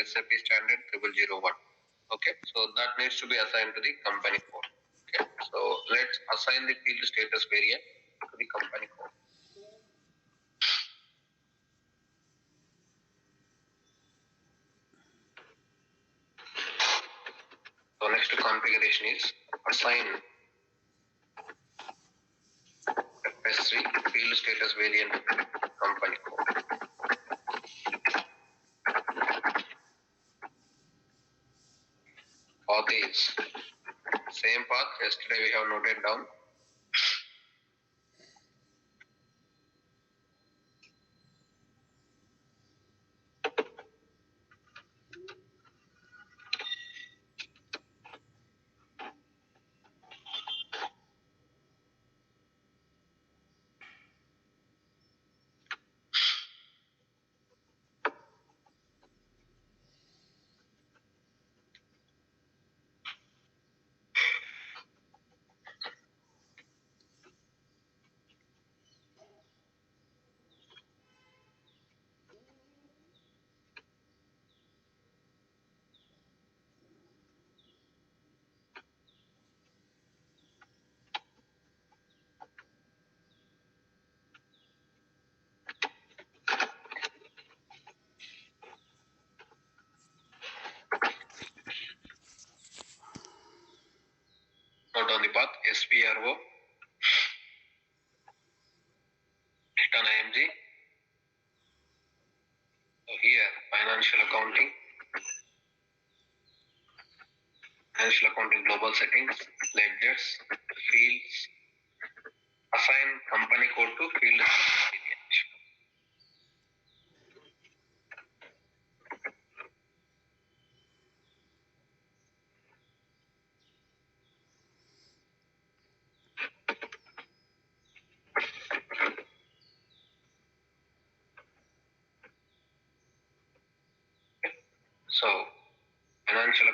SAP standard 0001. Okay, so that needs to be assigned to the company code. Okay, so let's assign the field status variant to the company code. So next configuration is assign FS3 field status variant company code. Path is same path yesterday we have noted down. Note on the path SPRO, hit on IMG. So here financial accounting global settings, ledgers, fields, assign company code to field variant. So financial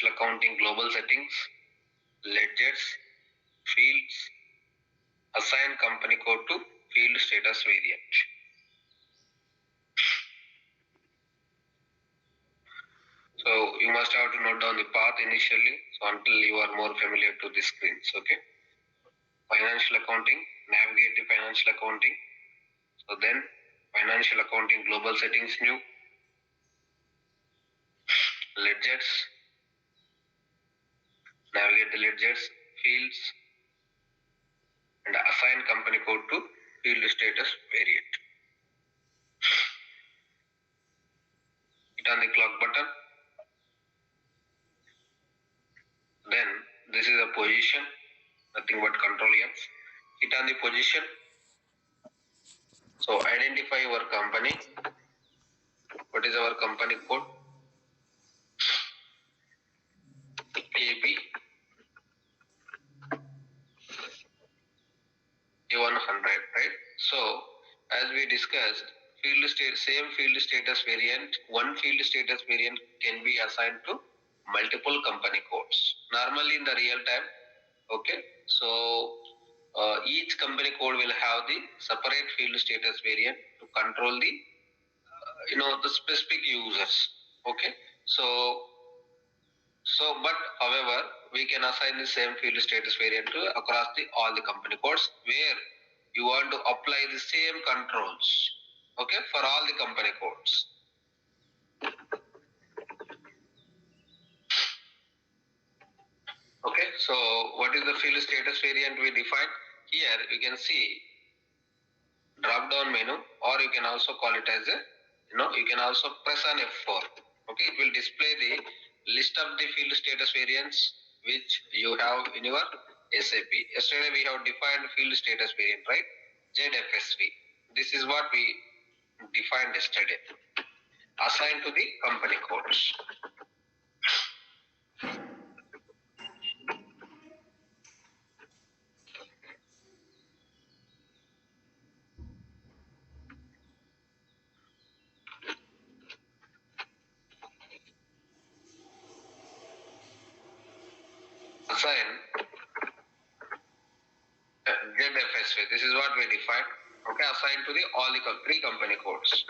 accounting global settings, ledgers, fields, assign company code to field status variant. So you must have to note down the path initially, so until you are more familiar to the screens. Okay. Financial accounting, navigate the financial accounting. So then financial accounting global settings new, ledgers, navigate the ledgers, fields, and assign company code to field status variant. Hit on the clock button. Then this is a position, nothing but control F. Hit on the position. So identify your company. What is our company code? AB A100, right? So as we discussed, same field status variant, one field status variant can be assigned to multiple company codes. Normally in the real time, okay. So each company code will have the separate field status variant to control the the specific users. Okay. But however, we can assign the same field status variant to across all the company codes where you want to apply the same controls. Okay, for all the company codes. Okay, so what is the field status variant we defined? Here you can see drop down menu, or you can also call it as a, you can also press on F4. Okay, it will display the list of the field status variants which you have in your SAP. Yesterday we have defined field status variant, right? ZFSV. This is what we defined yesterday. Assigned to the company codes. Assign ZFSV. This is what we defined. Okay, assigned to all the three company codes.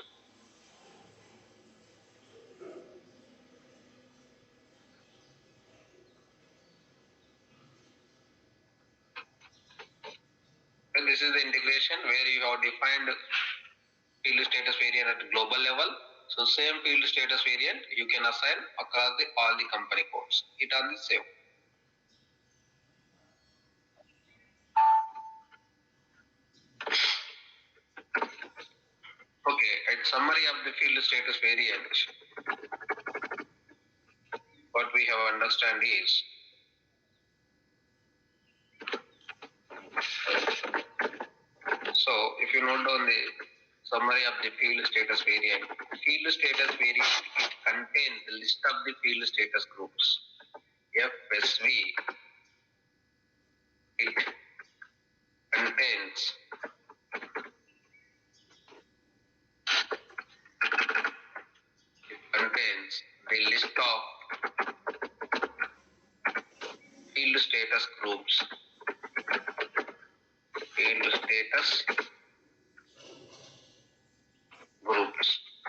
this is the integration where you have defined field status variant at global level. So same field status variant you can assign across all the company codes. It on the same. Okay, at summary of the field status variant, what we have understand is so if you note down the summary of the field status variant it contains the list of the field status groups. FSV it contains the list of field status groups.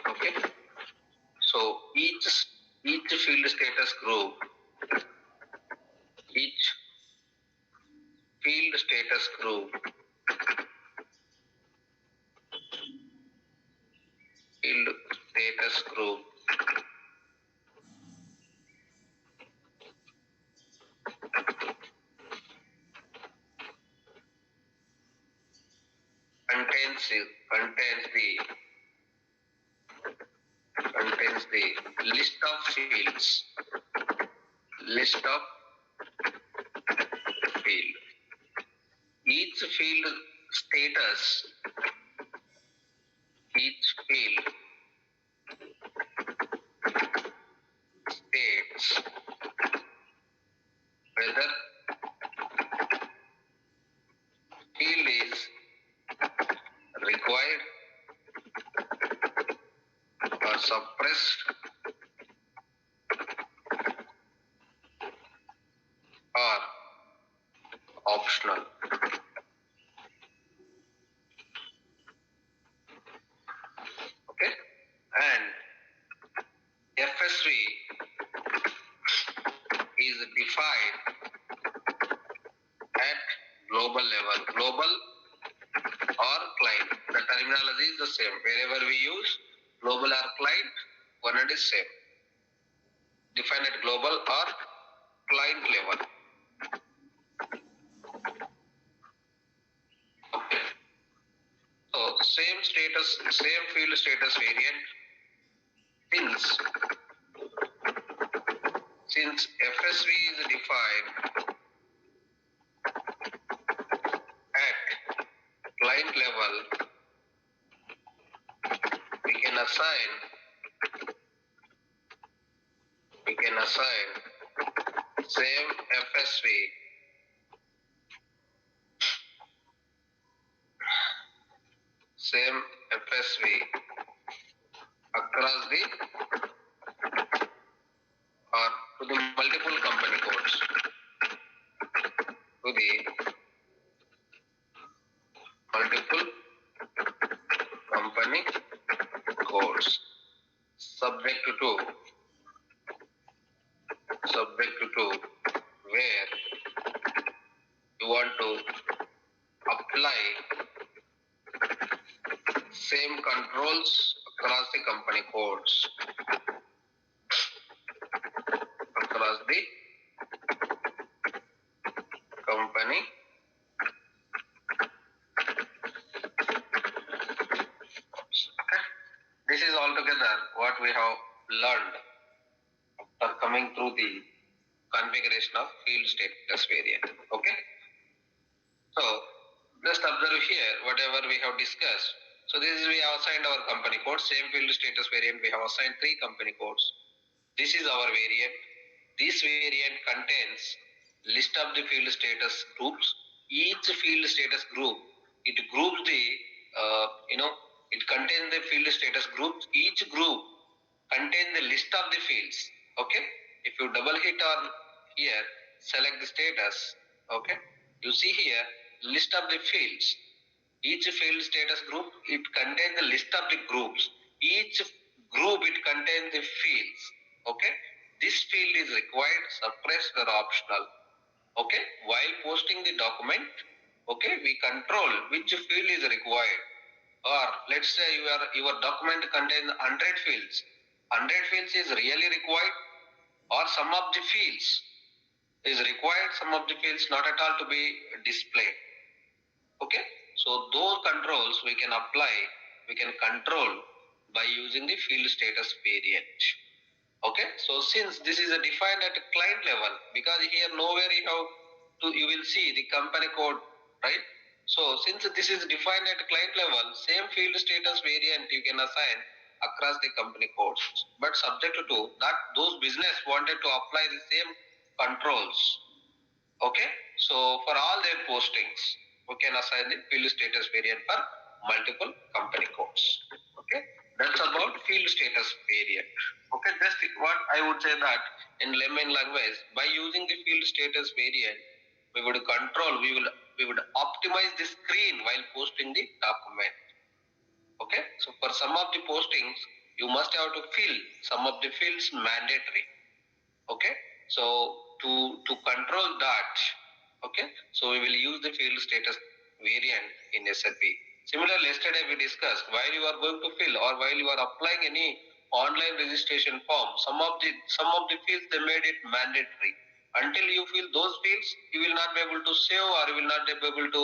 Okay. So each field status group, each field status group, field status group contains the list of fields. List of field. Each field status, each field states whether field is required or suppressed or optional. Okay, and FSV is defined at global level, global or client. The terminology is the same. Wherever we use global or client, one and is same. Defined at global or client level. Okay. So same field status variant. Since FSV is defined at client level, we can assign same FSV across the or to the multiple company codes. To the multiple company codes. Subject to where you want to apply same controls across the company codes. Across the company codes. Okay. This is altogether what we have learned after coming through the configuration of field status variant. Okay. So just observe here whatever we have discussed. So this is we have assigned our company code, same field status variant we have assigned 3 company codes. This is our variant. This variant contains list of the field status groups. Each field status group, it groups the it contains the field status groups. Each group contains the list of the fields. Okay. If you double hit on here, select the status. Okay. You see here list of the fields. Each field status group, it contains the list of the groups. Each group, it contains the fields. Okay. This field is required, suppressed or optional. Okay. While posting the document, Okay, we control which field is required. Or let's say your document contains 100 fields. 100 fields is really required, or some of the fields is required, some of the fields not at all to be displayed. Okay, so those controls we can apply, we can control by using the field status variant. Okay, so since this is a defined at a client level, because here nowhere you will see the company code, right? So since this is defined at client level, same field status variant you can assign across the company codes, but subject to that those business wanted to apply the same controls. Okay, so for all their postings, we can assign the field status variant for multiple company codes. Okay, that's about field status variant. Okay, just what I would say that in layman language, by using the field status variant, we would control, we would optimize the screen while posting the document. Okay, so for some of the postings, you must have to fill some of the fields mandatory. Okay, so to control that, okay, so we will use the field status variant in SAP. Similarly, yesterday we discussed while you are going to fill or while you are applying any online registration form, some of the fields they made it mandatory. Until you fill those fields, you will not be able to save or you will not be able to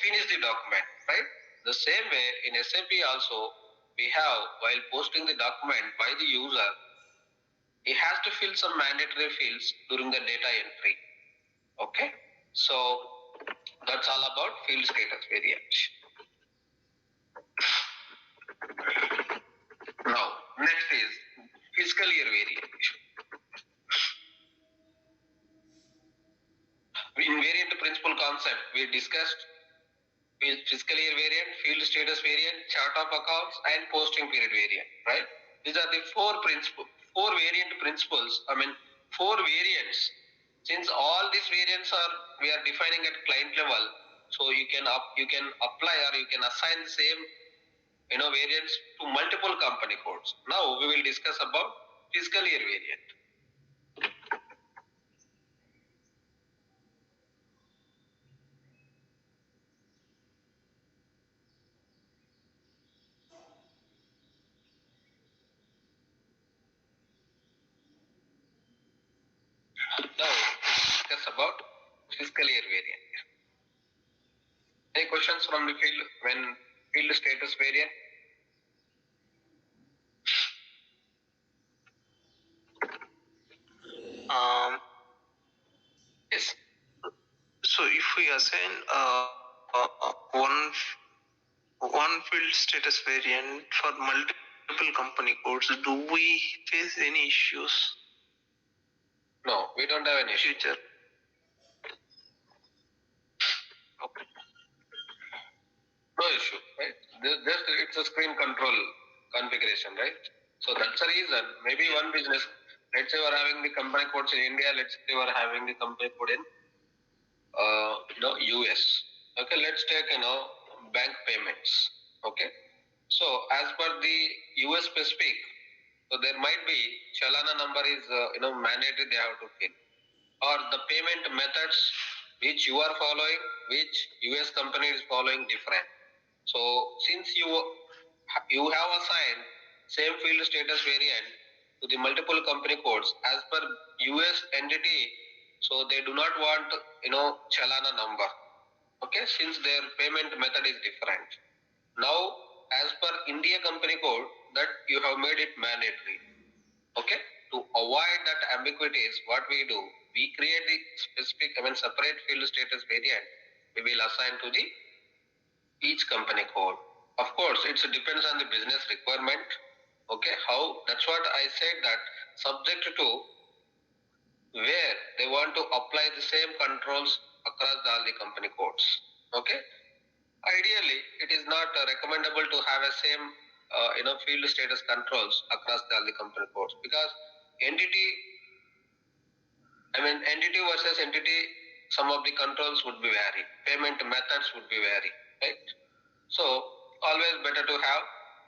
finish the document, right? The same way in SAP also, we have, while posting the document by the user, he has to fill some mandatory fields during the data entry. Okay, so that's all about field status variant. Now, next is fiscal year variant. In variant principle concept, we discussed fiscal year variant, field status variant, chart of accounts, and posting period variant, right? These are the four variant principles. Four variants. Since all these variants we are defining at client level, so you can apply or you can assign the same variants to multiple company codes. Now we will discuss about fiscal year variant. Now discuss about fiscal year variant. Any questions from the field when field status variant? Yes. So if we assign one field status variant for multiple company codes, do we face any issues? No, we don't have any issue. Future. Okay. No issue, right? Just it's a screen control configuration, right? So that's the reason. Maybe one business, let's say we're having the company codes in India, let's say we're having the company code in US. Okay, let's take bank payments. Okay, so as per the US specific, so there might be chalana number is mandatory they have to fill, or the payment methods which you are following, which US company is following different. So since you have assigned same field status variant to the multiple company codes as per US entity, so they do not want chalana number. Okay, since their payment method is different. Now, as per India company code, that you have made it mandatory. Okay, to avoid that ambiguities, what we do, we create the specific, separate field status variant. We will assign to the each company code. Of course, it depends on the business requirement. Okay, how? That's what I said, that subject to where they want to apply the same controls across all the company codes. Okay, ideally, it is not recommendable to have a same field status controls across all the company codes, because entity versus entity, some of the controls would be vary, payment methods would be vary, right? So always better to have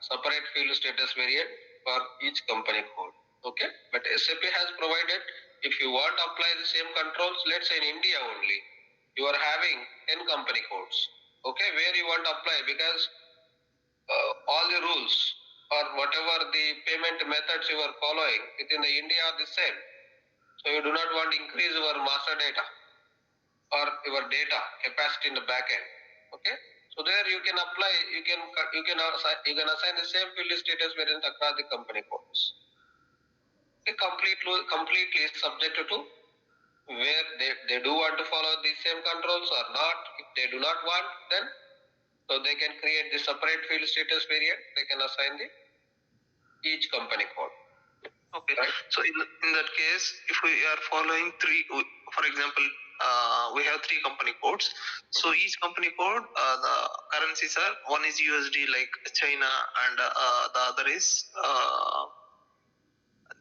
separate field status variant for each company code. Okay, but SAP has provided, if you want to apply the same controls, let's say in India only, you are having 10 company codes. Okay, where you want to apply, because all the rules or whatever the payment methods you are following within the India are the same. So you do not want to increase your master data or your data capacity in the back end. Okay, so there you can apply, you can assign the same field status variant across the company codes. Completely subject to where they do want to follow the same controls or not. If they do not want, then so they can create the separate field status variant. They can assign the each company code. Okay. Right? So in that case, if we are following three, for example, we have three company codes. So each company code, the currencies are, one is USD like China, and the other is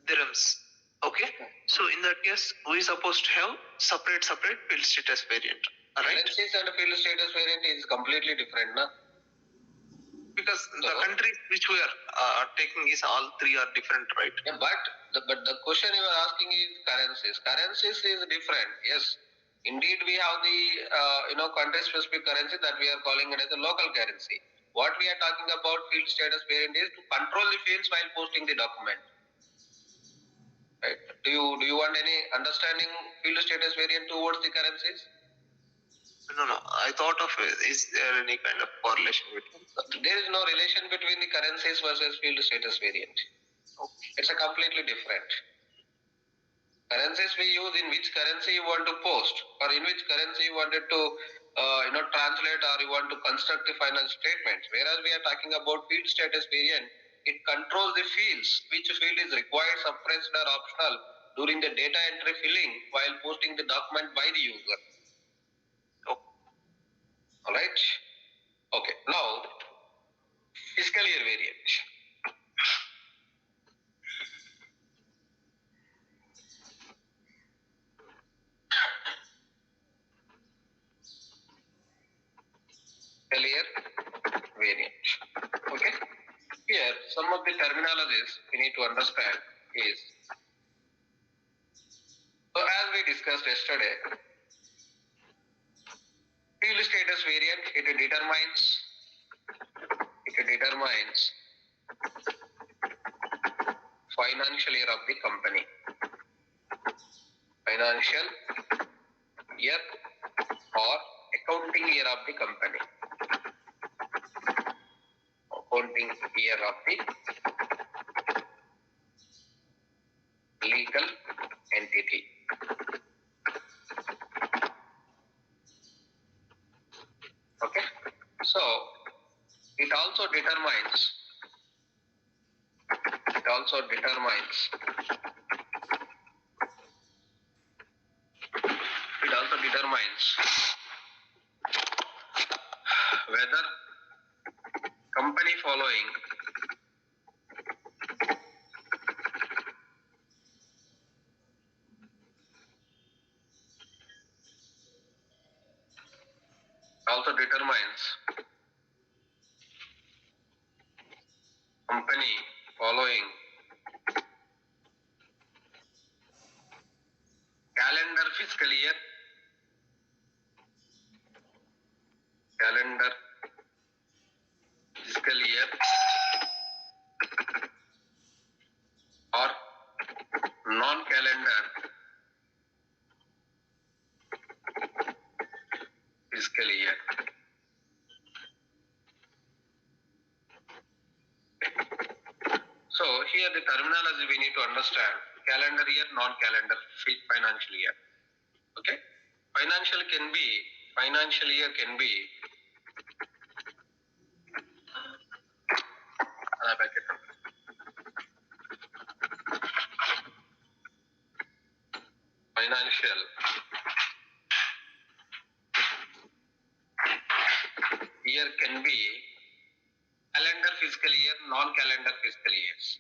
dirhams. Okay. So in that case, we are supposed to have separate field status variant. Right? Currencies and field status variant is completely different, na? Because the countries which we are taking is all three are different, right? Yeah, but the question you are asking is currencies. Currencies is different. Yes, indeed we have the country specific currency that we are calling it as a local currency. What we are talking about field status variant is to control the fields while posting the document. Right? Do you want any understanding field status variant towards the currencies? No. I thought of is there any kind of correlation between? There is no relation between the currencies versus field status variant. Okay. It's a completely different. Currencies we use in which currency you want to post, or in which currency you wanted to translate, or you want to construct the final statements. Whereas we are talking about field status variant, it controls the fields, which field is required, suppressed, or optional during the data entry filling while posting the document by the user. All right. Okay. Now, fiscal year variant. Fiscal year variant. Okay. Here, some of the terminologies we need to understand is, so as we discussed yesterday, field status variant, it determines financial year of the company. Financial year or accounting year of the company. Accounting year of the legal entity. Okay. So it also determines whether company following calendar fiscal year, or non-calendar fiscal year. So here the terminology we need to understand: calendar year, non-calendar financial year. Okay, financial year can be financial year can be calendar fiscal year, non-calendar fiscal years.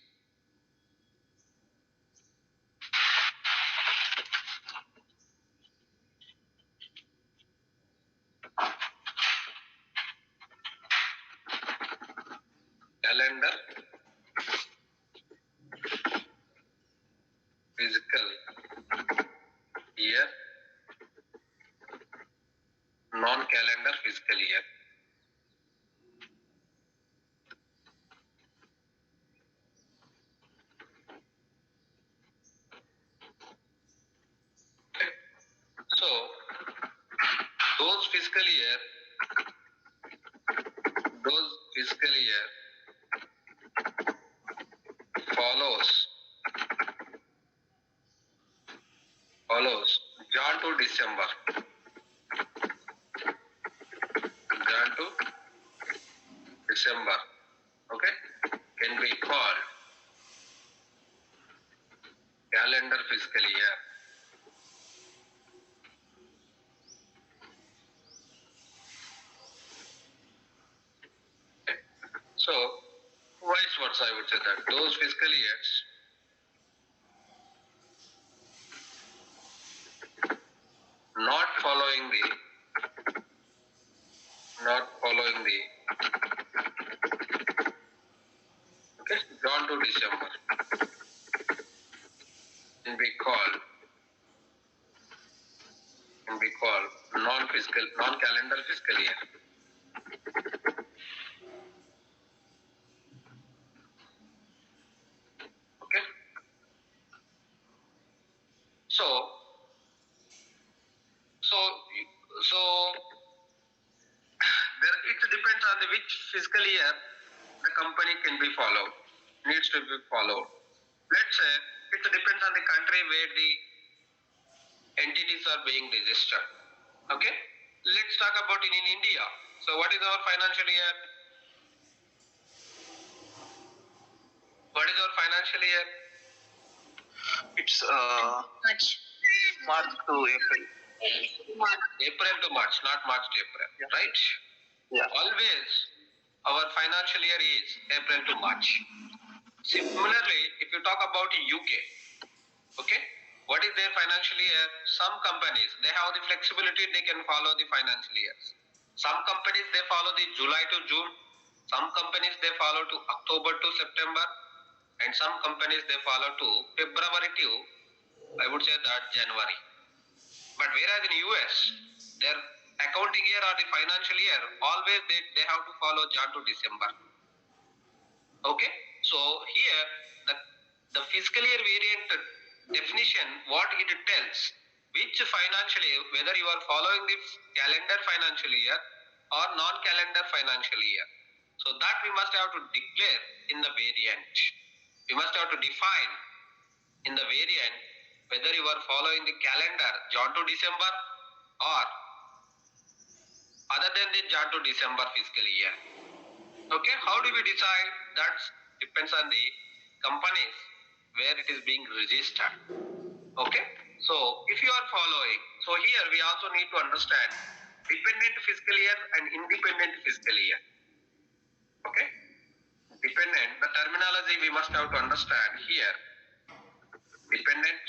Calendar fiscal year fiscal year follows Jan to December. Okay, can be called calendar fiscal year. So, vice versa, I would say that those fiscal years not following the okay, Jan to December can be called non-calendar fiscal year. Okay. So there it depends on the which fiscal year the company can be followed, needs to be followed. Let's say it depends on the country where the entities are being registered. Okay. Let's talk about in India. So what is our financial year? What is our financial year? It's March to April. April to March, not March to April, Yeah. right? Yeah. Always our financial year is April to March. Similarly, if you talk about UK, okay, what is their financial year? Some companies, they have the flexibility, they can follow the financial years. Some companies, they follow the July to June. Some companies, they follow to October to September. And some companies, they follow to February to, I would say that January. But whereas in US, their accounting year or the financial year, always they have to follow Jan to December. Okay, so here the fiscal year variant definition, what it tells, which financial year, whether you are following the calendar financial year or non-calendar financial year. So that we must have to declare in the variant. We must have to define in the variant whether you are following the calendar Jan to December or other than the Jan to December fiscal year. Okay, how do we decide? That depends on the companies where it is being registered. Okay, so if you are following, so here we also need to understand dependent fiscal year and independent fiscal year. Okay, dependent, the terminology we must have to understand here. Dependent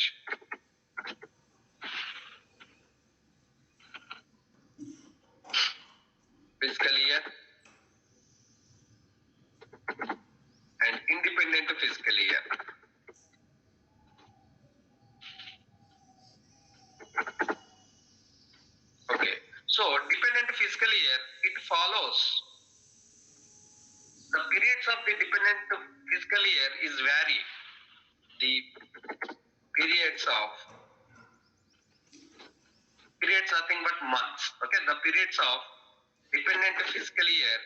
fiscal year and independent fiscal year. Okay, so dependent fiscal year, it follows the periods of the dependent fiscal year is vary. The periods nothing but months. Okay, the periods of dependent fiscal year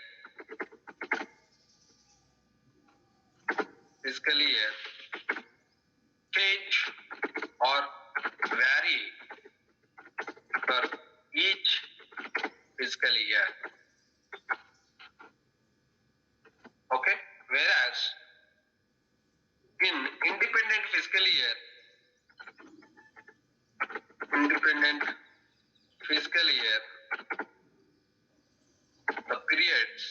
change or vary for each fiscal year. Okay, whereas in independent fiscal year, the periods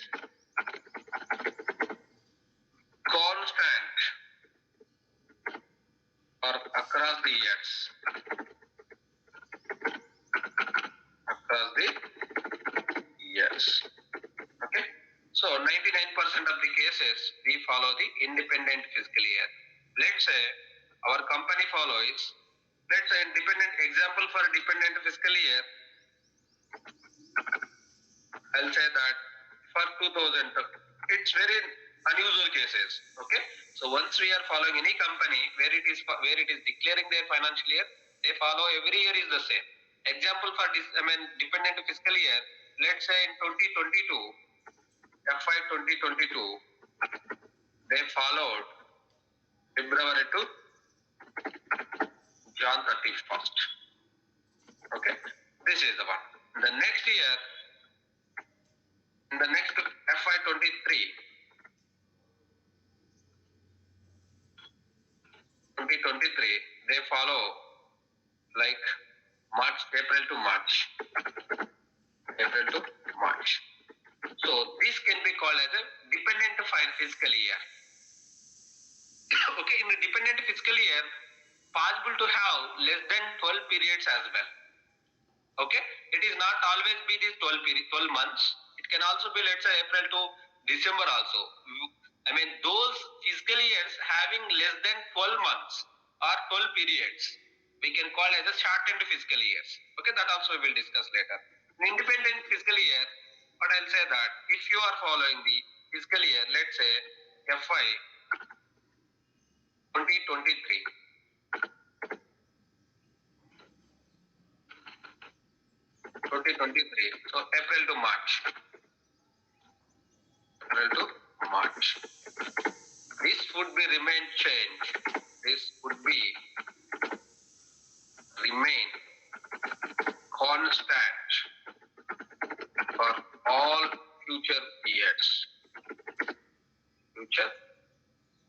constant or across the years. Okay, so 99% of the cases we follow the independent fiscal year. Let's say our company follows, let's say independent example for dependent fiscal year, I'll say that for 2000, it's very unusual cases. Okay, so once we are following any company where it is declaring their financial year, they follow every year is the same. Example for this, dependent fiscal year. Let's say in 2022, FY 2022, they followed February to Jan 31st. Okay, this is the one. The next year, in the next FY 23, 2023, they follow like March, April to March. April to March. So this can be called as a dependent fiscal year. Okay, in the dependent fiscal year, possible to have less than 12 periods as well. Okay, it is not always be these 12 months. It can also be, let's say, April to December also. Those fiscal years having less than 12 months or 12 periods, we can call as a shortened fiscal years. Okay, that also we will discuss later. In independent fiscal year, but I'll say that if you are following the fiscal year, let's say FY 2023. 2023, so April to March. April to March. This would be remain changed. This would be remain constant for all future years. Future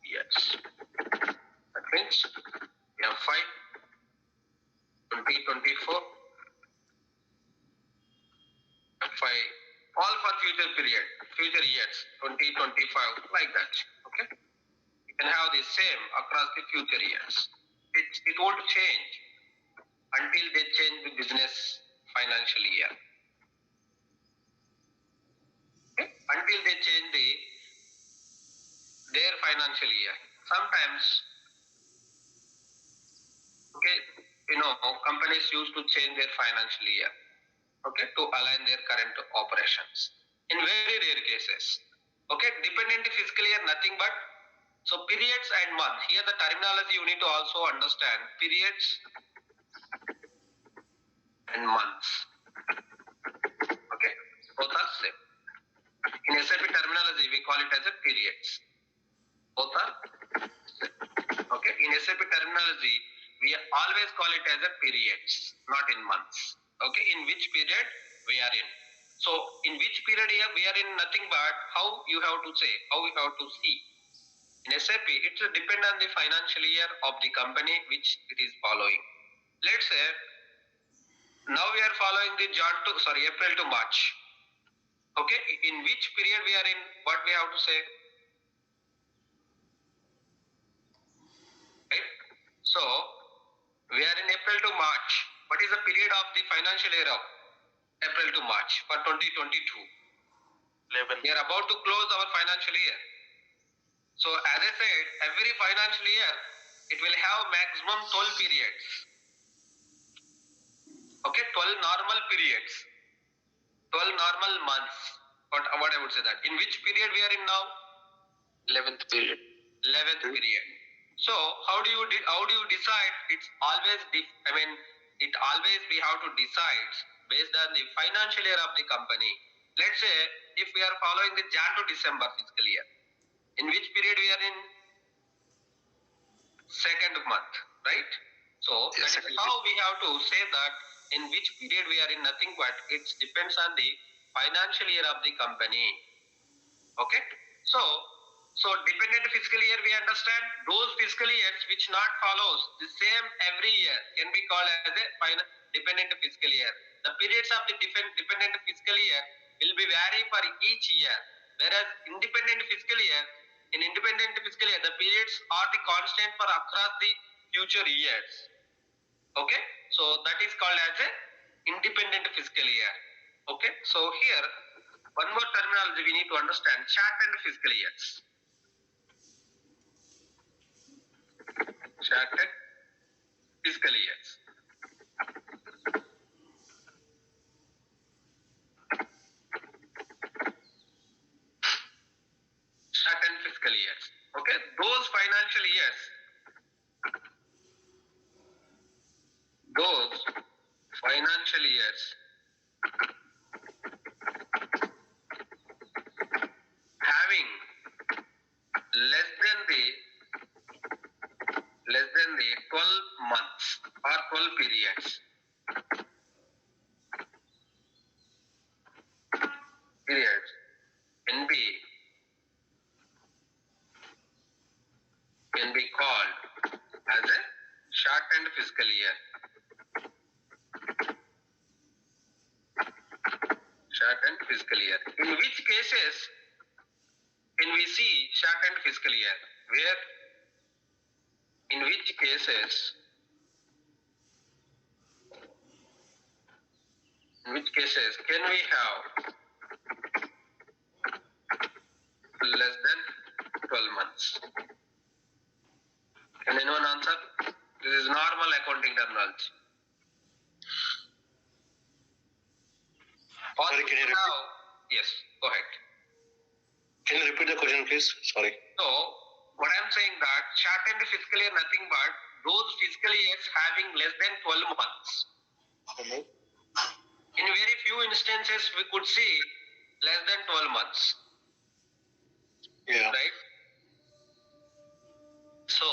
years. That means FY 2024, FY, all for future period, future years, 2025, like that. Okay, you can have the same across the future years. It won't change until they change the business financial year. Okay? Until they change their financial year. Sometimes, okay, companies used to change their financial year, okay, to align their current operations. In very rare cases, okay, dependent fiscal year, nothing but, so periods and months. Here the terminology you need to also understand, periods and months. Okay, both are same. In SAP terminology, we call it as a periods. Both are same. Okay, in SAP terminology, we always call it as a periods, not in months. Okay, in which period we are in. So in which period here we are in, nothing but how you have to say, how you have to see. In SAP, it will depend on the financial year of the company which it is following. Let's say now we are following the April to March. Okay, in which period we are in, what we have to say? Right? So we are in April to March. What is the period of the financial year of April to March for 2022? 11. We are about to close our financial year. So as I said, every financial year, it will have maximum 12 periods. Okay, 12 normal periods. 12 normal months. What I would say that. In which period we are in now? 11th period. 11th period. So how do you decide? It's always it always we have to decide based on the financial year of the company. Let's say if we are following the Jan to December fiscal year, in which period we are in? Second month, right? So yes, that is how we have to say that in which period we are in, nothing but it depends on the financial year of the company. Okay, so dependent fiscal year, we understand those fiscal years which not follows the same every year can be called as a dependent fiscal year. The periods of the dependent fiscal year will be vary for each year, whereas independent fiscal year, in independent fiscal year, the periods are the constant for across the future years. Okay, so that is called as a independent fiscal year. Okay, so here one more terminology we need to understand: shortened fiscal years. Shortened fiscal years. Shortened fiscal years. Okay, those financial years, those financial years having less than the 12 months or 12 periods. Periods can be called as a shortened fiscal year. Shortened fiscal year. In which cases can we see shortened fiscal year? Where? In which cases? In which cases can we have less than 12 months? Can anyone answer? This is normal accounting terminology. Sorry, can you repeat? Yes, go ahead. Can you repeat the question, please? Sorry. So, what I'm saying that shortened fiscal year nothing but those fiscal years having less than 12 months. In very few instances, we could see less than 12 months. Yeah. Right? So,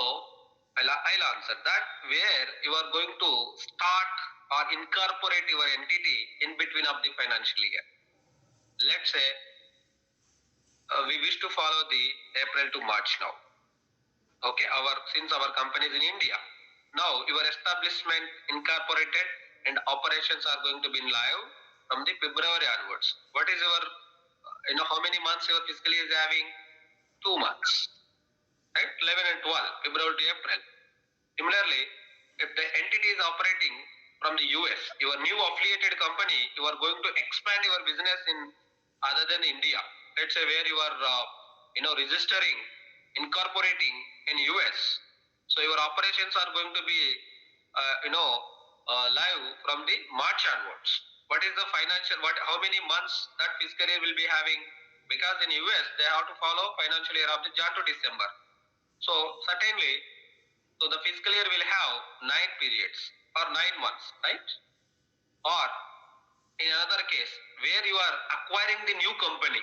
I'll answer that where you are going to start or incorporate your entity in between of the financial year. Let's say we wish to follow the April to March now. Okay, since our company is in India, now your establishment incorporated and operations are going to be in live from the February onwards. What is your, how many months your fiscal year is having? 2 months, right? 11 and 12, February to April. Similarly, if the entity is operating from the US, your new affiliated company, you are going to expand your business in other than India. Let's say where you are, registering, incorporating in US. So your operations are going to be, live from the March onwards. What is the financial? How many months that fiscal year will be having? Because in US they have to follow financial year of the Jan to December. So certainly, so the fiscal year will have 9 periods or 9 months, right? Or in another case, where you are acquiring the new company.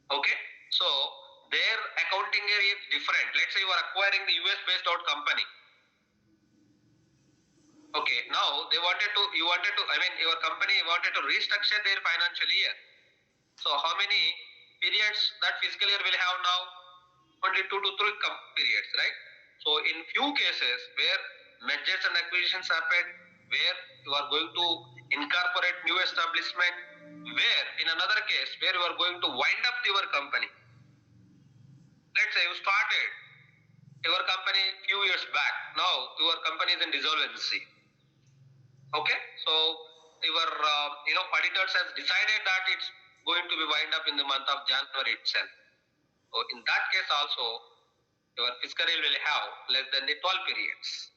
Okay, so their accounting year is different. Let's say you are acquiring the US based out company. Okay, now your company wanted to restructure their financial year. So how many periods that fiscal year will have now? Only 2 to 3 periods, right? So in few cases where mergers and acquisitions happen, where you are going to incorporate new establishment, where in another case where you are going to wind up your company. Let's say you started your company few years back. Now your company is in dissolvency. Okay, so your auditors has decided that it's going to be wind up in the month of January itself. So in that case also, your fiscal year will have less than the 12 periods.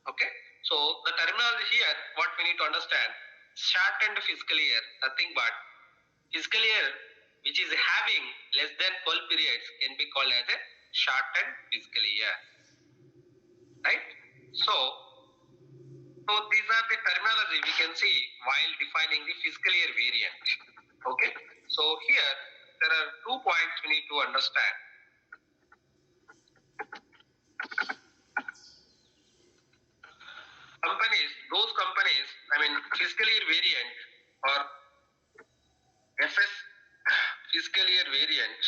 Okay, so the terminology here, what we need to understand, shortened fiscal year, nothing but fiscal year which is having less than 12 periods can be called as a shortened fiscal year. Right? So these are the terminology we can see while defining the fiscal year variant. Okay, so here there are 2 points we need to understand. Those companies, fiscal year variant or FS fiscal year variant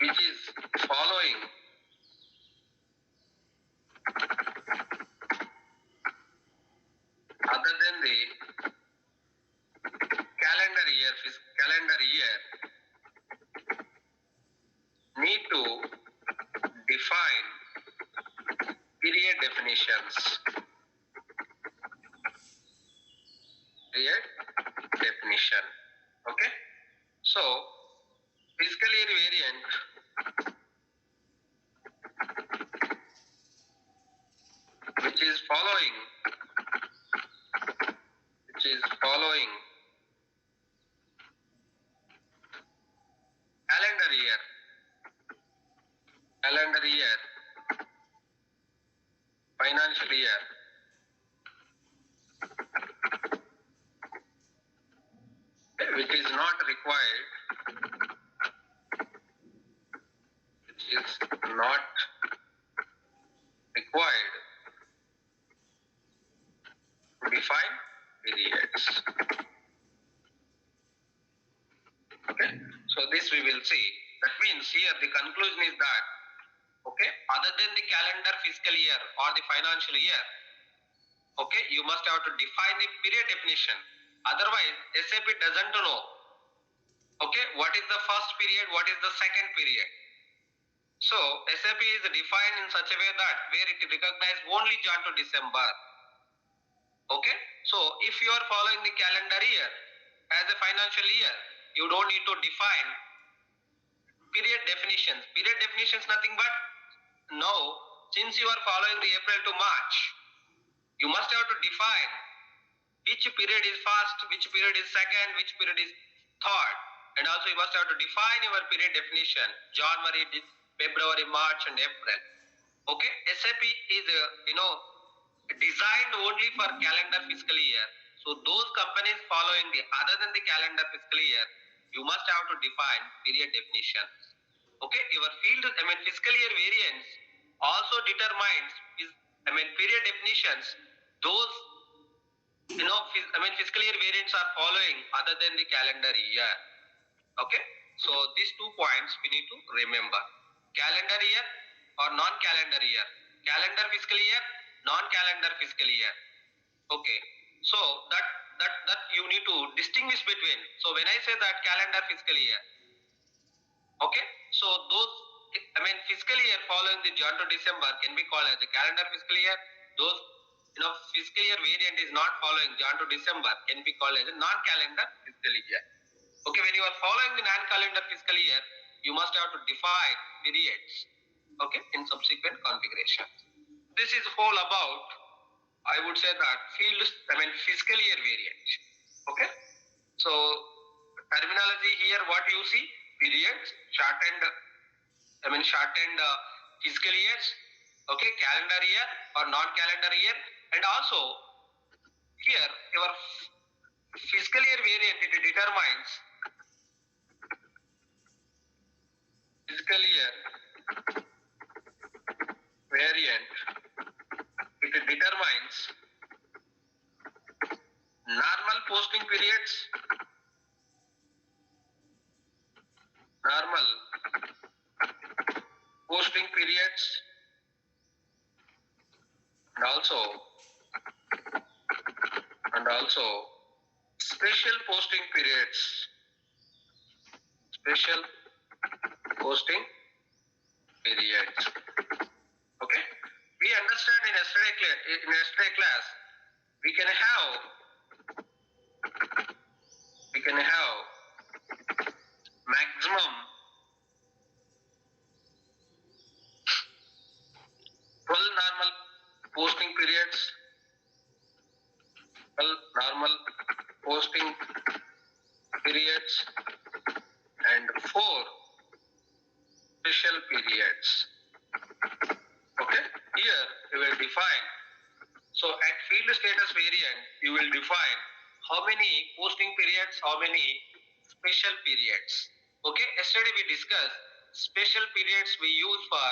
which is following other than the calendar year need to define period definitions. Period definition. Okay. So fiscal year variant which is following calendar year which is not required, to define periods. Okay, so this we will see. That means here the conclusion is that, okay, other than the calendar fiscal year or the financial year, okay, you must have to define the period definition. Otherwise, SAP doesn't know, okay, what is the first period, what is the second period. So SAP is defined in such a way that where it recognizes only Jan to December. Okay, so if you are following the calendar year as a financial year, you don't need to define period definitions. Period definitions nothing but now, since you are following the April to March, you must have to define which period is first, which period is second, which period is third, and also you must have to define your period definition: January, February, March, and April. Okay, SAP is designed only for calendar fiscal year. So those companies following the other than the calendar fiscal year, you must have to define period definitions. Okay, your fiscal year variance also determines period definitions. Those fiscal year variants are following other than the calendar year. Okay, so these 2 points we need to remember: calendar year or non-calendar year, calendar fiscal year, non-calendar fiscal year. Okay, so that you need to distinguish between. So when I say that calendar fiscal year, okay, so those fiscal year following the Jan to December can be called as a calendar fiscal year. Those fiscal year variant is not following Jan to December can be called as a non-calendar fiscal year. Okay, when you are following the non-calendar fiscal year, you must have to define periods, okay, in subsequent configurations. This is all about, I would say that fiscal year variant. Okay, so terminology here, what you see: periods, shortened fiscal years, okay, calendar year or non-calendar year, and also here your fiscal year variant, it determines fiscal year variant, it determines normal posting periods, and also special posting periods, Okay, we understand in yesterday class we can have maximum 12 normal posting periods, and 4 special periods. Okay, here we will define. So at field status variant, you will define how many posting periods, how many special periods. Okay, yesterday we discussed special periods we use for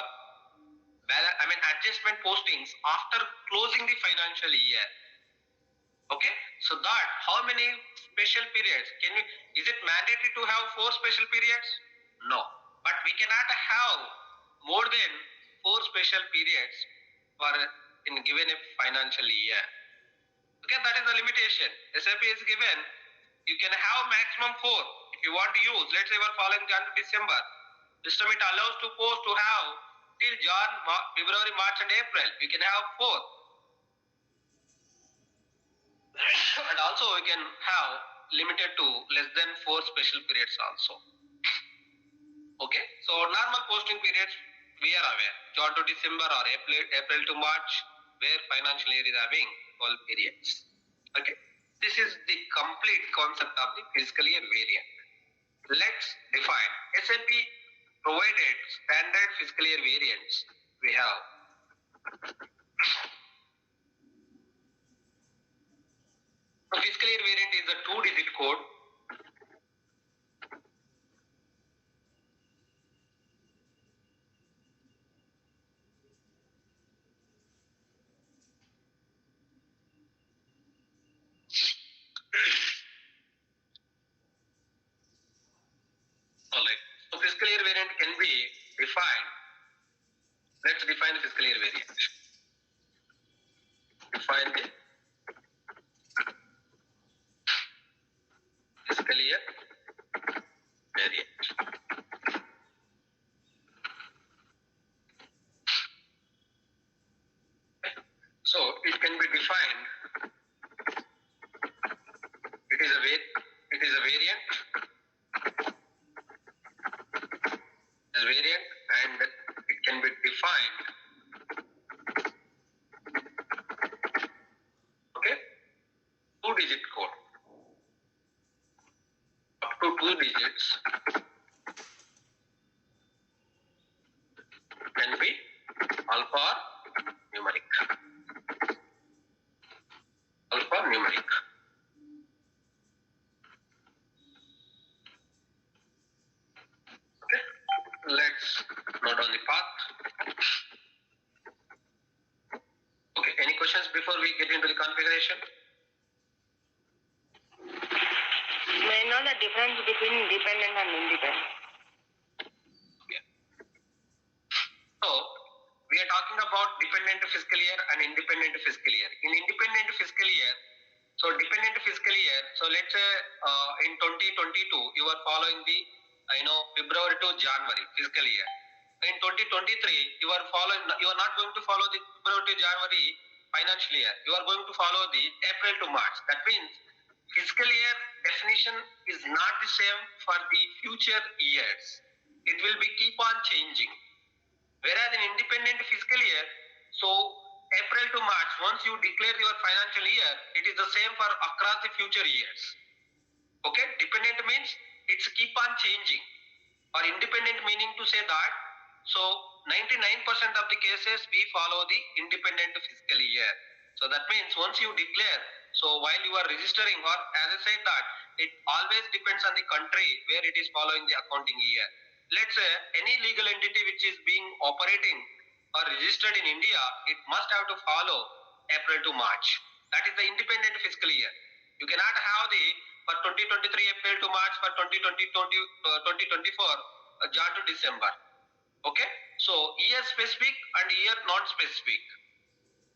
adjustment postings after closing the financial year. Okay, so that how many special periods is it mandatory to have 4 special periods? No, but we cannot have more than 4 special periods in given a financial year. Okay, that is the limitation. SAP is given, you can have maximum 4. If you want to use, let's say we are following Jan to December, system it allows to post to have till Jan, February, March and April. We can have 4. And also we can have limited to less than 4 special periods also. Okay, so normal posting periods we are aware, Jan to December or April to March, where financial year is having 12 periods. Okay, this is the complete concept of the fiscal year variant. Let's define. SAP provided standard fiscal year variants. We have fiscal year variant is a 2-digit code. Alright. So fiscal year variant can be defined. Let's define the fiscal year variant. Define the fiscal year variant. So it can be defined. It is a variant. It is a variant, and it can be defined. Okay, 2-digit code up to 2 digits can be alphanumeric. Alphanumeric. Okay, let's note on the path. Okay, any questions before we get into the configuration? May I know the difference between dependent and independent? Okay. So we are talking about dependent fiscal year and independent fiscal year. In independent fiscal year, so dependent fiscal year, so let's say in 2022 you are following the February to January fiscal year. In 2023 you are not going to follow the February to January financial year. You are going to follow the April to March. That means fiscal year definition is not the same for the future years. It will be keep on changing. Whereas in independent fiscal year, so April to March, once you declare your financial year, it is the same for across the future years. Okay, dependent means it's keep on changing, or independent meaning to say that, so 99% of the cases we follow the independent fiscal year. So that means once you declare, so while you are registering, or as I said that, it always depends on the country where it is following the accounting year. Let's say any legal entity which is being operating or registered in India, it must have to follow April to March. That is the independent fiscal year. You cannot have the for 2023 April to March, for 2024 Jan to December. Okay, so year specific and year non-specific.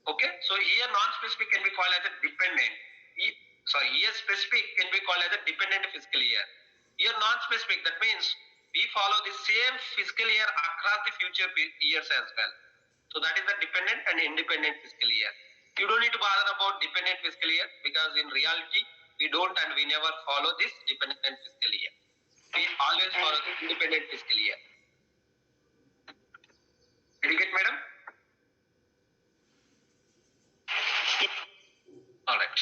Okay, so year non-specific can be called as a dependent. Year specific can be called as a dependent fiscal year. Year non-specific, that means we follow the same fiscal year across the future years as well. So that is the dependent and independent fiscal year. You don't need to bother about dependent fiscal year, because in reality we don't and we never follow this dependent fiscal year. We always follow the independent fiscal year. Did you get, madam? All right.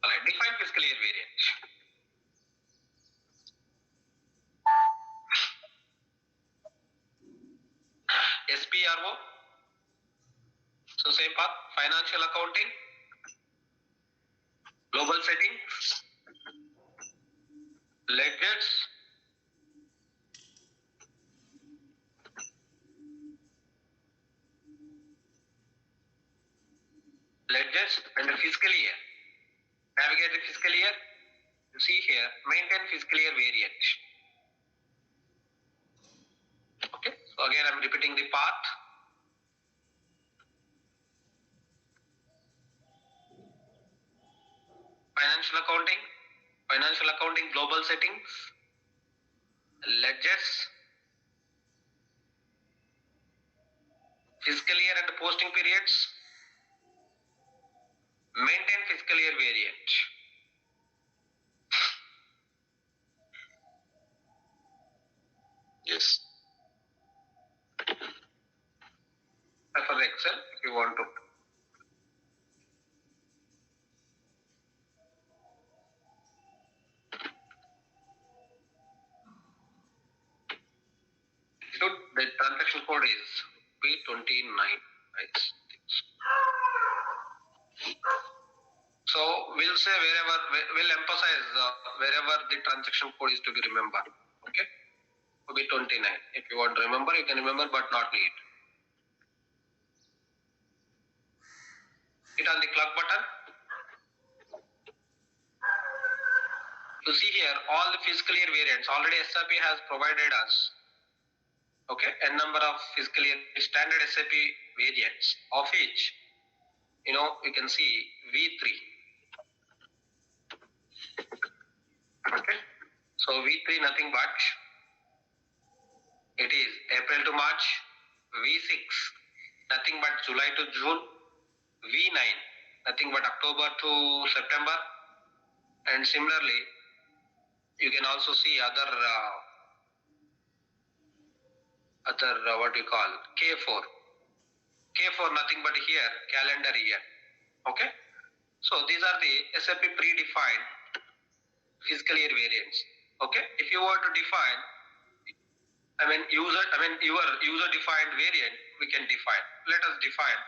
All right. Define fiscal year variant. SPRO. So same path. Financial accounting. Global settings. Ledgers. Ledgers and the fiscal year. Navigate the fiscal year. You see here, maintain fiscal year variant. Okay, so again I'm repeating the path. Financial accounting, global settings, ledgers, fiscal year and posting periods, maintain fiscal year variant. Yes. Refer the Excel if you want to. So the transaction code is P29. Right? So we'll say we'll emphasize wherever the transaction code is to be remembered. Okay, P29. If you want to remember, you can remember, but not need. Hit on the clock button. You see here all the fiscal year variants already SAP has provided us. Okay, n number of fiscal year standard SAP variants, of which you can see V3. Okay, so V3 nothing but it is April to March. V6 nothing but July to June. V9 nothing but October to September. And similarly, you can also see other what you call K4. K4 nothing but here calendar year. Okay, so these are the SAP predefined fiscal year variants. Okay, if you were to define, your user defined variant, we can define. Let us define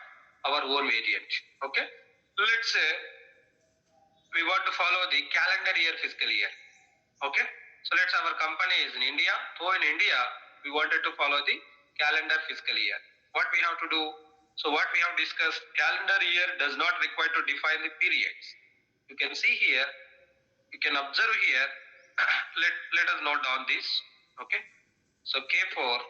our own variant. Okay, let's say we want to follow the calendar year fiscal year. Okay, so let's say our company is in India. So in India, we wanted to follow the calendar fiscal year. What we have to do? So what we have discussed, calendar year does not require to define the periods. You can see here, you can observe here. let us note down this. Okay, so K4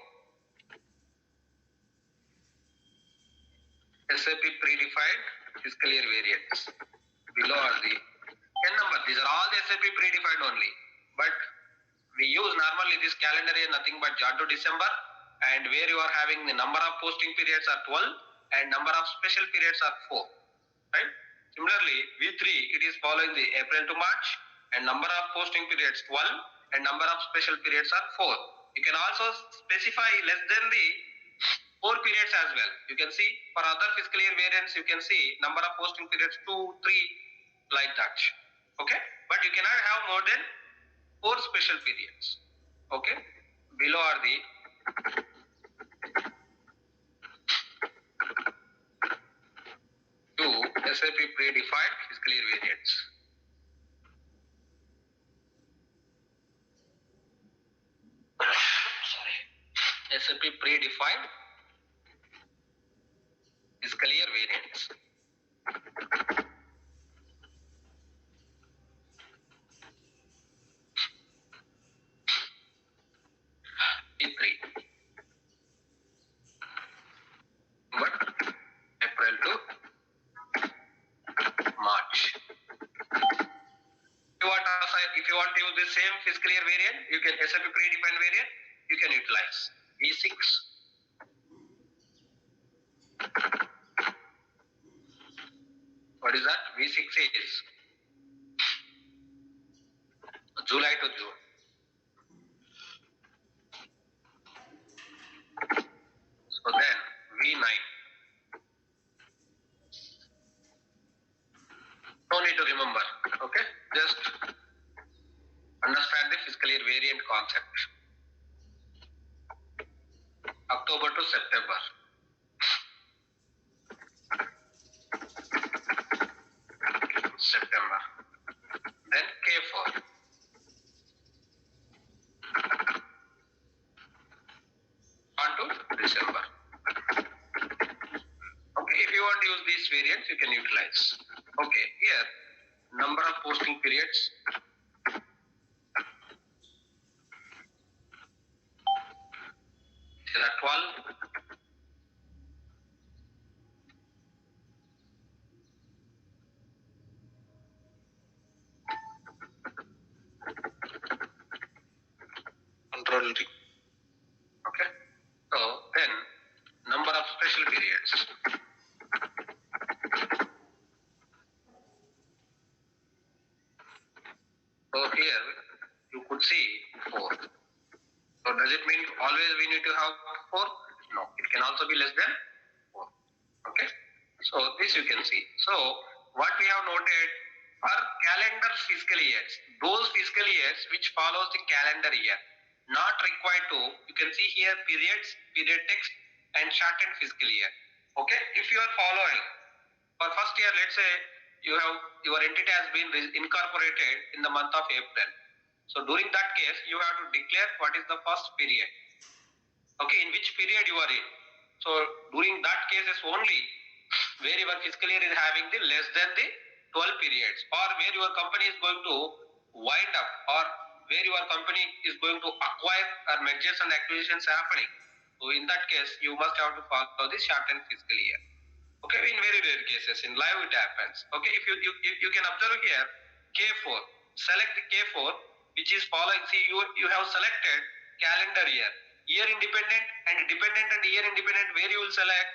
SAP predefined fiscal year variants. Below are the n number. These are all the SAP predefined only. But we use normally this calendar year nothing but Jan to December, and where you are having the number of posting periods are 12 and number of special periods are 4. Right? Similarly, V3 it is following the April to March and number of posting periods 12 and number of special periods are 4. You can also specify less than the 4 periods as well. You can see for other fiscal year variants, you can see number of posting periods 2, 3 like that. Okay, but you cannot have more than 4 special periods. Okay, below are the two SAP predefined fiscal year variants. SAP predefined fiscal year variants. P3. But April to March. If you want to use the same fiscal year variant, you can SAP predefined variant, you can utilize V6. What is that? V6 is July to June. So then V9. No need to remember. Okay, just understand the fiscal year variant concept. October to September. September. Then K4. On to December. Okay, if you want to use these variants, you can utilize. Okay, here number of posting periods. There are 12. Control D. Okay, so then number of special periods. So here you could see 4. So does it mean always we need to have 4? No, it can also be less than 4. Okay, so this you can see. So what we have noted are calendar fiscal years. Those fiscal years which follows the calendar year, not required to. You can see here periods, period text, and shortened fiscal year. Okay, if you are following for first year, let's say your entity has been incorporated in the month of April. So during that case, you have to declare what is the first period. Okay, in which period you are in. So during that cases only where your fiscal year is having the less than the 12 periods, or where your company is going to wind up or where your company is going to acquire or mergers and acquisitions happening. So in that case, you must have to follow the shortened fiscal year. Okay, in very rare cases, in live it happens. Okay, if you can observe here, K4, select the K4, which is following. See, you have selected calendar year independent and dependent and year independent, where you will select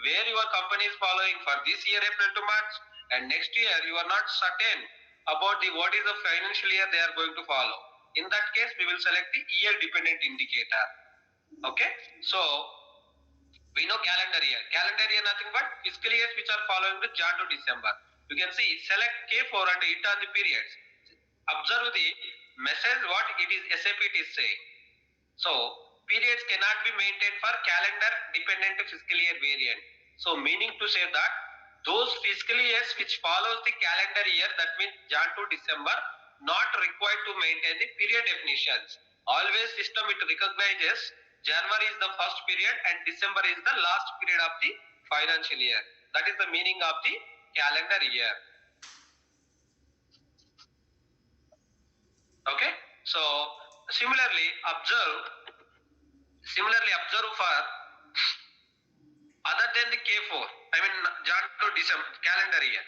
where your company is following for this year April to March, and next year you are not certain about the what is the financial year they are going to follow. In that case, we will select the year dependent indicator. Okay, so we know calendar year. Calendar year nothing but fiscal years which are following the Jan to December. You can see select K4 and hit on the periods. Observe the message what it is SAP it is saying. So periods cannot be maintained for calendar dependent fiscal year variant. So meaning to say that those fiscal years which follows the calendar year, that means Jan to December, not required to maintain the period definitions. Always system it recognizes January is the first period and December is the last period of the financial year. That is the meaning of the calendar year. Okay, so similarly observe for other than the K4, I mean Jan to December calendar year.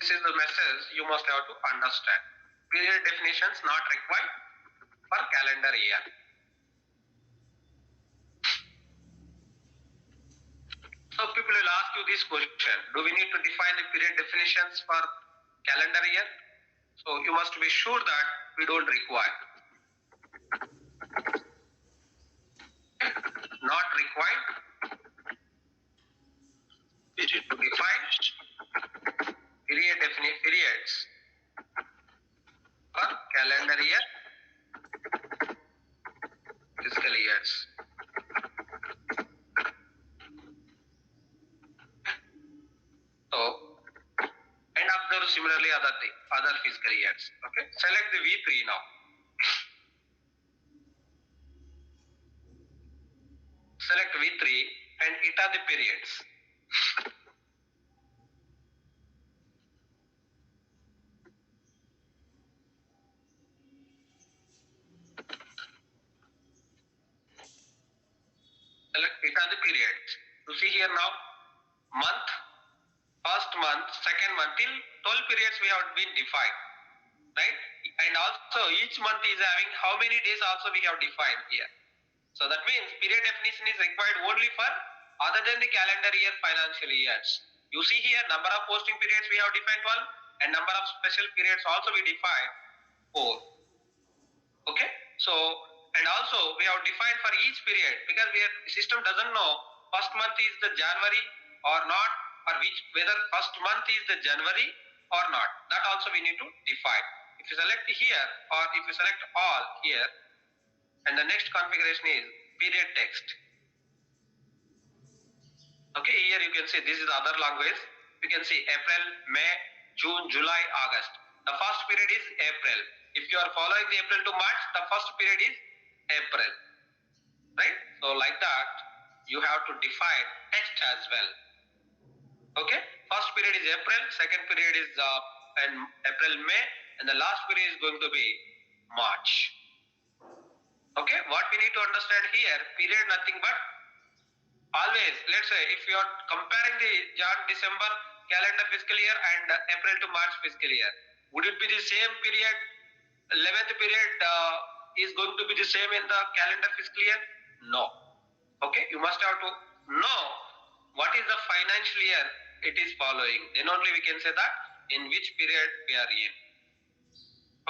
This is the message you must have to understand. Period definitions not required for calendar year. So people will ask you this question: do we need to define the period definitions for calendar year? So you must be sure that we don't require. Not required to define periods for calendar year, fiscal years. So, and observe similarly other fiscal years. Okay, select the V3 now. Select V3 and it are the periods. Select it are the periods. You see here now, month, first month, second month, till 12 periods we have been defined, right? And also each month is having how many days also we have defined here. So that means period definition is required only for other than the calendar year financial years. You see here number of posting periods we have defined 12 and number of special periods also we defined 4. Okay, so and also we have defined for each period, because system doesn't know first month is the January or not, or whether first month is the January or not. That also we need to define. If you select here or if you select all here, and the next configuration is period text. Okay, here you can see this is other language. You can see April, May, June, July, August. The first period is April. If you are following the April to March, the first period is April, right? So like that, you have to define text as well. Okay, first period is April, second period is April, May, and the last period is going to be March. Okay, what we need to understand here, period nothing but always, let's say if you are comparing the Jan December calendar fiscal year and April to March fiscal year, would it be the same period? 11th period is going to be the same in the calendar fiscal year? No. Okay, you must have to know what is the financial year it is following. Then only we can say that in which period we are in.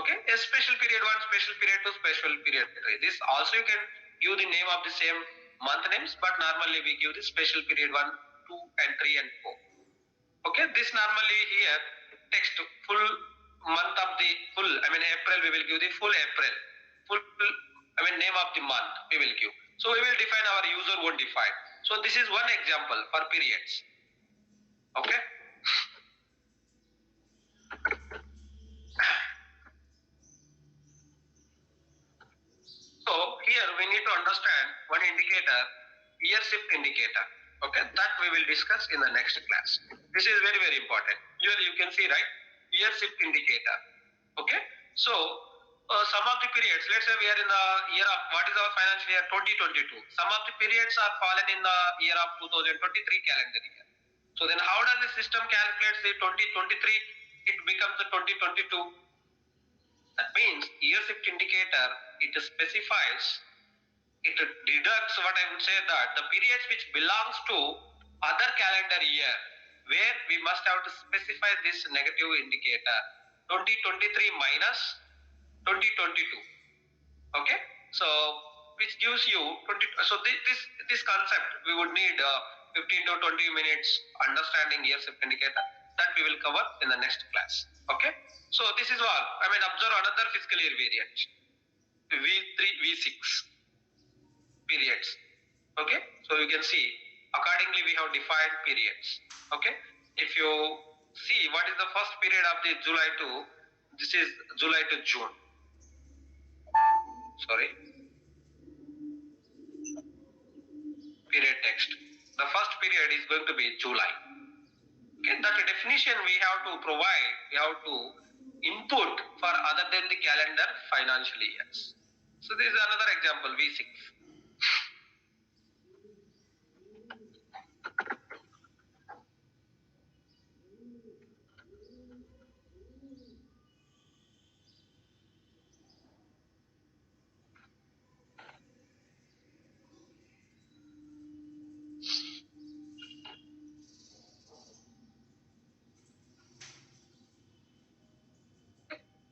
Okay, a special period 1, special period 2, special period 3. This also you can give the name of the same month names, but normally we give the special period 1, 2 and 3 and 4. Okay, this normally here text full month of the full, I mean April, we will give the full April, full, I mean name of the month we will give. So we will define, our user won't define. So this is one example for periods. Okay. need to understand one indicator, year shift indicator. Okay, that we will discuss in the next class. This is very, very important. Here you can see, right, year shift indicator. Okay, so some of the periods, let's say we are in the year of, what is our financial year? 2022. Some of the periods are fallen in the year of 2023 calendar year. So then how does the system calculate the 2023? It becomes the 2022. That means year shift indicator, it specifies, it deducts, what I would say, that the periods which belongs to other calendar year, where we must have to specify this negative indicator, 2023 minus 2022. Okay, so which gives you 20. So this concept we would need 15 to 20 minutes understanding year shift indicator, that we will cover in the next class. Okay, so this is all. I mean, observe another fiscal year variant, V3, V6 periods. Okay, so you can see accordingly we have defined periods. Okay, if you see what is the first period of the July to, this is July to June. Sorry, period text. The first period is going to be July. Okay, that definition we have to provide, we have to input for other than the calendar financial years. So this is another example, V6.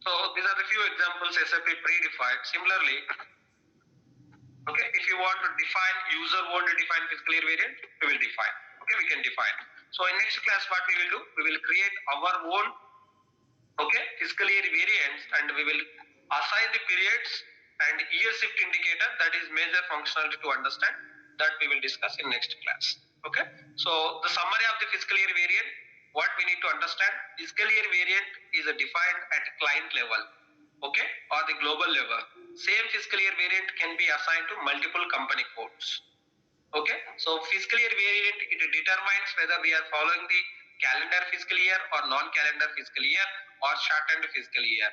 So these are the few examples SAP predefined. Similarly, okay, if you want to define, user want to define fiscal year variant, we will define. Okay, we can define. So in next class, what we will do, we will create our own, okay, fiscal year variants, and we will assign the periods and year shift indicator, that is major functionality to understand, that we will discuss in next class. Okay, so the summary of the fiscal year variant, what we need to understand, fiscal year variant is defined at client level, okay, or the global level. Same fiscal year variant can be assigned to multiple company codes. Okay, so fiscal year variant, it determines whether we are following the calendar fiscal year or non-calendar fiscal year or shortened fiscal year,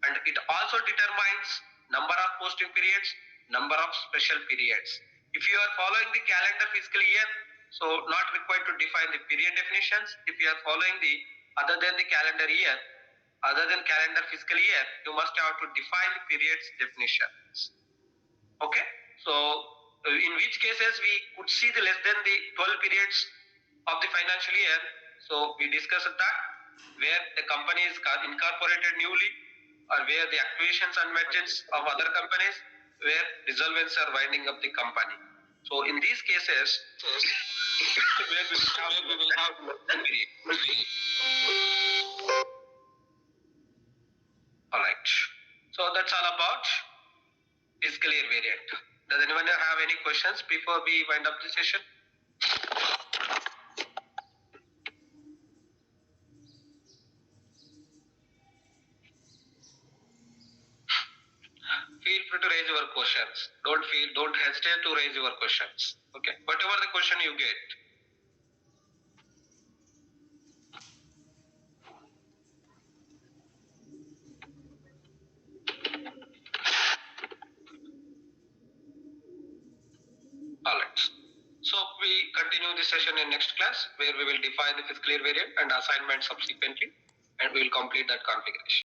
and it also determines number of posting periods, number of special periods. If you are following the calendar fiscal year, so not required to define the period definitions. If you are following the other than the calendar year, other than calendar fiscal year, you must have to define the periods definitions. Okay, so in which cases we could see the less than the 12 periods of the financial year. So we discussed that where the company is incorporated newly, or where the acquisitions and mergers of other companies, where dissolvents are winding up the company. So in these cases, where we will have the period. All right. So that's all about fiscal year variant. Does anyone have any questions before we wind up the session? Feel free to raise your questions. Don't hesitate to raise your questions. Okay, whatever the question you get. All right. So we continue this session in next class, where we will define the fiscal year variant and assignment subsequently, and we will complete that configuration.